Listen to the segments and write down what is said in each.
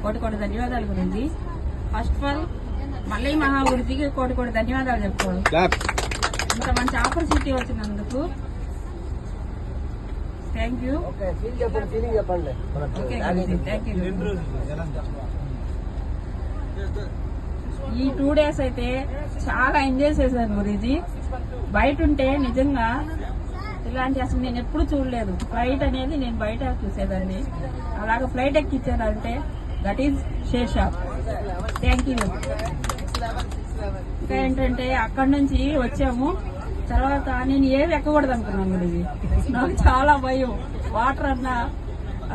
కోటి ధన్యవాదాలు గురించి. ఫస్ట్ ఆఫ్ ఆల్ మల్లయ్య మహాగురుజీకి కోటి ధన్యవాదాలు చెప్పుకోవాలి. ఇంత మంచి ఆపర్చునిటీ వచ్చినందుకు థ్యాంక్ యూ. ఈ 2 days అయితే చాలా ఎంజాయ్ చేశాను గురూజీ. బయట ఉంటే నిజంగా ఇలాంటి అసలు నేను ఎప్పుడు చూడలేదు. ఫ్లైట్ అనేది నేను బయట చూసేదాన్ని, అలాగే ఫ్లైట్ ఎక్కించారంటే that is share shop. Thank you. ఇంకా ఏంటంటే అక్కడి నుంచి వచ్చాము, తర్వాత నేను ఏవి ఎక్కకూడదు అనుకున్నాను గురూజీ. నాకు చాలా భయం. వాటర్ అన్నా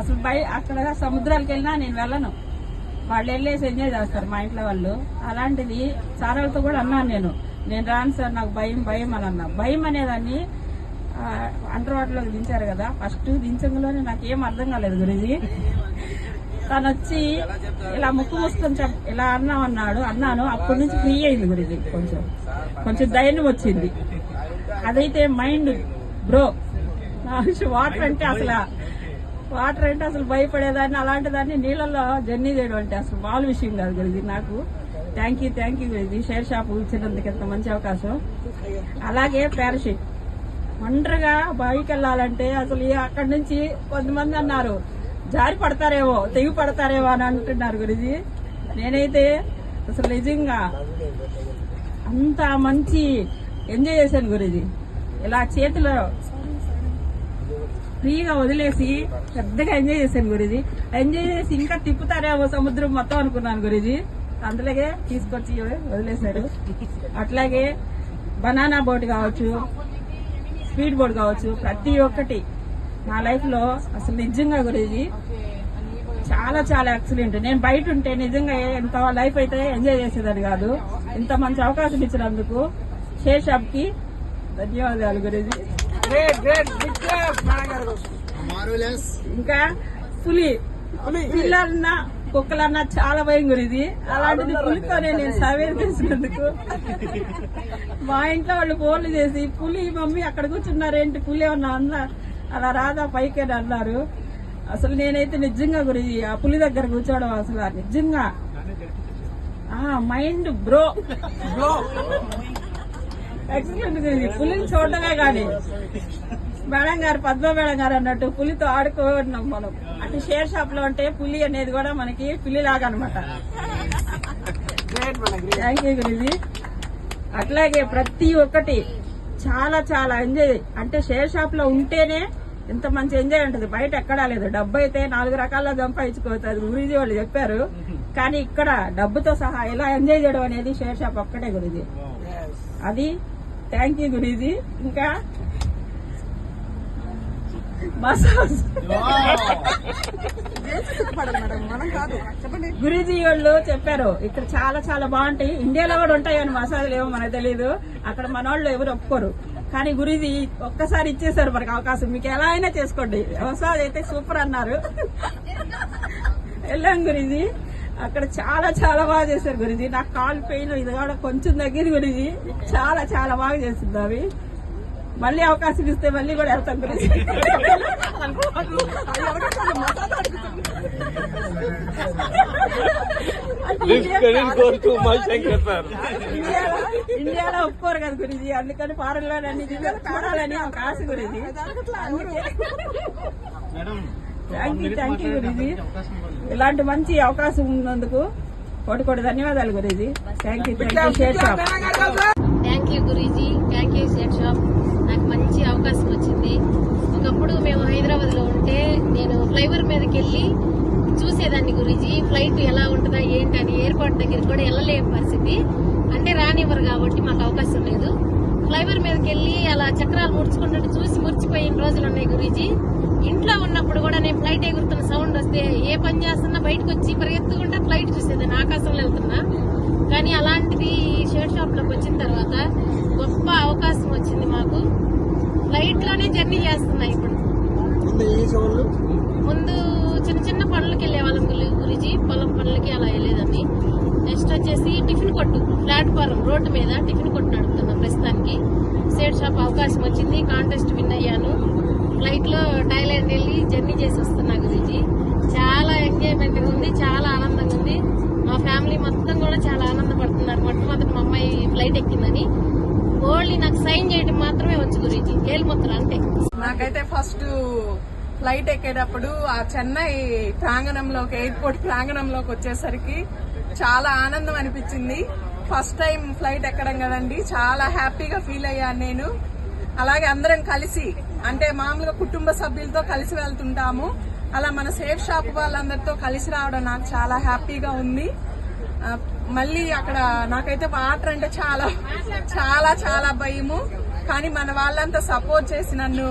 అసలు అక్కడ సముద్రాలకు వెళ్ళినా నేను వెళ్ళను. వాళ్ళు వెళ్ళేసి ఎంజాయ్ చేస్తారు మా ఇంట్లో వాళ్ళు. అలాంటిది సార్ వాళ్ళతో కూడా అన్నాను, నేను రాను సార్, నాకు భయం అని అన్నా. భయం అనేదాన్ని అండర్ వాటర్లోకి దించారు కదా, ఫస్ట్ దించంలోనే నాకేం అర్థం కాలేదు గురూజీ. తను వచ్చి ఇలా ముక్కు మూసుకొని ఇలా అన్నాను. అప్పటి నుంచి ఫ్రీ అయింది గురూజీ. కొంచెం ధైర్యం వచ్చింది. అదైతే మైండ్ బ్రో. వాటర్ అంటే అసలు భయపడేదాన్ని. అలాంటి దాన్ని నీళ్ళల్లో జర్నీ చేయడం అంటే అసలు మామూలు విషయం కాదు గురూజీ నాకు. Thank you Guruji. Share shop ఇచ్చినందుకు ఎంత మంచి అవకాశం. అలాగే పారాషూట్ ఒంటరిగా బయకి వెళ్ళాలంటే అసలు అక్కడి నుంచి కొంతమంది అన్నారు జారి పడతారేమో, తెగి పడతారేమో అని అంటున్నారు గురూజీ. నేనైతే అసలు నిజంగా అంత మంచి ఎంజాయ్ చేశాను గురూజీ. ఇలా చేతిలో ఫ్రీగా వదిలేసి పెద్దగా ఎంజాయ్ చేశాను గురూజీ. ఎంజాయ్ చేసి ఇంకా తిప్పుతారేమో సముద్రం మొత్తం అనుకున్నాను గురూజీ. అందులోగే తీసుకొచ్చి వదిలేశారు. అట్లాగే బనానా బోట్ కావచ్చు, స్పీడ్ బోట్ కావచ్చు, ప్రతి ఒక్కటి నా లైఫ్ లో అసలు నిజంగా గురూజీ చాలా చాలా ఎక్సలెంట్. నేను బయట ఉంటే నిజంగా ఎంత లైఫ్ అయితే ఎంజాయ్ చేసేదని కాదు. ఇంత మంచి అవకాశం ఇచ్చినందుకు షేర్ షాప్ కి ధన్యవాదాలు గురూజీ. ఇంకా పిల్లలన్నా కుక్కలన్నా చాలా భయం గురూజీ. అలాంటిది పులితోనే నేను సర్వే చేసినందుకు మా ఇంట్లో వాళ్ళు ఫోన్లు చేసి పులి మమ్మీ అక్కడ కూర్చున్నారేంటి, పులి ఏమన్నా అలా రాదా పైకి అని అన్నారు. అసలు నేనైతే నిజంగా గురూజీ ఆ పులి దగ్గర కూర్చోవడం అసలు నిజంగా మైండ్ బ్రో ఎక్సలెంట్ గురూజీ. పులిని చూడటమే కానీ మేడం గారు పద్మ మేడం గారు అన్నట్టు పులితో ఆడుకున్నాం మనం. అటు షేర్ షాప్ లో ఉంటే పులి అనేది కూడా మనకి పులిలాగా అనమాట. Thank you Guruji. అట్లాగే ప్రతి ఒక్కటి చాలా చాలా ఎంజాయ్. అంటే షేర్ షాప్ లో ఉంటేనే ఇంత మంచి ఎంజాయ్ ఉంటుంది, బయట ఎక్కడా లేదు. డబ్బు అయితే 4 రకాల్లో సంపాదించుకోవచ్చు గురూజీ వాళ్ళు చెప్పారు. కానీ ఇక్కడ డబ్బుతో సహా ఎలా ఎంజాయ్ చేయడం అనేది షేర్ షాప్ ఒక్కటే గురూజీ. అది థ్యాంక్ యూ గురూజీ. ఇంకా మసాజ్ గురూజీ వాళ్ళు చెప్పారు ఇక్కడ చాలా చాలా బాగుంటాయి. ఇండియాలో కూడా ఉంటాయని మసాజ్లు ఏమో మనకు తెలియదు, అక్కడ మన వాళ్ళు ఎవరు ఒప్పుకోరు. కానీ గురూజీ ఒక్కసారి ఇచ్చేసారు మనకు అవకాశం, మీకు ఎలా అయినా చేసుకోండి. మసాజ్ అయితే సూపర్ అన్నారు. వెళ్ళాం గురూజీ, అక్కడ చాలా చాలా బాగా చేశారు గురూజీ. నాకు కాల్ పెయిన్ ఇది కూడా కొంచెం తగ్గింది గురూజీ. చాలా చాలా బాగా చేసింది అవి. మళ్ళీ అవకాశం ఇస్తే మళ్ళీ కూడా వెళ్తాం గురూజీ. ఇండియాలో ఒప్పుకోరు కదా గురూజీ, అందుకని ఫారెన్ లో అన్ని చూడాలని ఒక ఆశ గురూజీ. Thank you Guruji. ఇలాంటి మంచి అవకాశం ఉన్నందుకు కోటి ధన్యవాదాలు Guruji. Thank you share shop. Thank you Guruji. Thank you share shop. నాకు మంచి అవకాశం వచ్చింది. ఒకప్పుడు మేము హైదరాబాద్ లో ఉంటే నేను ఫ్లైఓవర్ మీదకి వెళ్ళి చూసేదాన్ని గురూజీ. ఫ్లైట్ ఎలా ఉంటుందా ఏంటని ఎయిర్పోర్ట్ దగ్గరికి కూడా వెళ్ళలేని పరిస్థితి. అంటే రానివ్వరు కాబట్టి మాకు అవకాశం లేదు. ఫ్లైఓవర్ మీదకి వెళ్ళి అలా చక్రాలు ముడుచుకుంటుంటే చూసి మురిచిపోయిన రోజులు ఉన్నాయి గురూజీ. ఇంట్లో ఉన్నప్పుడు కూడా నేను ఫ్లైట్ ఎగురుతున్న సౌండ్ వస్తే ఏ పని చేస్తున్నా బయటకు వచ్చి పరిగెత్తుకుంటే ఫ్లైట్ చూసేదాన్ని, ఆకాశంలో వెళ్తున్నా. కానీ అలాంటిది షేర్ షాప్ లోకి వచ్చిన తర్వాత గొప్ప అవకాశం వచ్చింది మాకు. ఫ్లైట్ లోనే జర్నీ చేస్తున్నా ఇప్పుడు. ముందు చిన్న చిన్న పనులకి వెళ్లే వాళ్ళం గురూజీ, పొలం పనులకి అలా వెళ్ళేదాన్ని. నెక్స్ట్ వచ్చేసి టిఫిన్ కొట్టు, ప్లాట్ఫారం రోడ్డు మీద టిఫిన్ కొట్టు నడుపుతున్నా ప్రస్తుతానికి. షేర్ షాప్ అవకాశం వచ్చింది, కాంటెస్ట్ విన్ అయ్యాను. ఫ్లైట్ లో థాయిలాండ్ వెళ్ళి జర్నీ చేసి వస్తున్నా గురూజీ. చాలా ఎంజాయ్మెంట్ ఉంది, చాలా ఆనందంగా ఫ్యామిలీ మొత్తం కూడా చాలా ఆనందపడుతున్నారు. మొట్టమొదటి మా అమ్మాయి ఫ్లైట్ ఎక్కిందని. ఓన్లీ నాకు సైన్ చేయడం మాత్రమే వచ్చు గురించి, ఏలుముద్ర అంటే. నాకైతే ఫస్ట్ ఫ్లైట్ ఎక్కేటప్పుడు ఆ చెన్నై ప్రాంగణంలోకి, ఎయిర్పోర్ట్ ప్రాంగణంలోకి వచ్చేసరికి చాలా ఆనందం అనిపించింది. ఫస్ట్ టైం ఫ్లైట్ ఎక్కడం కదండి, చాలా హ్యాపీగా ఫీల్ అయ్యాను నేను. అలాగే అందరం కలిసి, అంటే మామూలుగా కుటుంబ సభ్యులతో కలిసి వెళ్తుంటాము, అలా మన సేఫ్ షాప్ వాళ్ళందరితో కలిసి రావడం నాకు చాలా హ్యాపీగా ఉంది. మళ్ళీ అక్కడ నాకైతే వాటర్ అంటే చాలా చాలా చాలా భయము, కానీ మన వాళ్ళంతా సపోర్ట్ చేసి నన్ను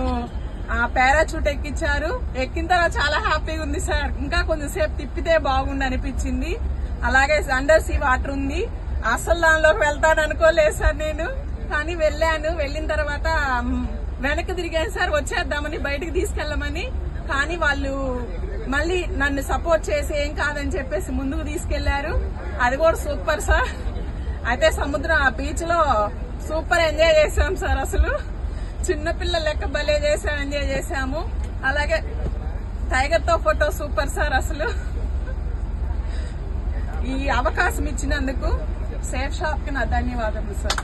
పారాచూట్ ఎక్కించారు. ఎక్కిన తర్వాత చాలా హ్యాపీగా ఉంది సార్. ఇంకా కొంచెం సేపు తిప్పితే బాగుండు అనిపించింది. అలాగే అండర్ సీ వాటర్ ఉంది, అసలు దానిలోకి వెళ్తాను అనుకోలేదు సార్ నేను, కానీ వెళ్ళాను. వెళ్ళిన తర్వాత వెనక్కి తిరిగాను సార్, వచ్చేద్దామని, బయటకు తీసుకెళ్లమని. కానీ వాళ్ళు మళ్ళీ నన్ను సపోర్ట్ చేసి ఏం కాదని చెప్పేసి ముందుకు తీసుకెళ్లారు. అది కూడా సూపర్ సార్. అయితే సముద్రం, ఆ బీచ్ లో సూపర్ ఎంజాయ్ చేసాం సార్. అసలు చిన్నపిల్లల లెక్క భలే చేసాం, ఎంజాయ్ చేసాము. అలాగే టైగర్ తో ఫోటో సూపర్ సార్. అసలు ఈ అవకాశం ఇచ్చినందుకు సేఫ్ షాప్ కి నా ధన్యవాదాలు సార్.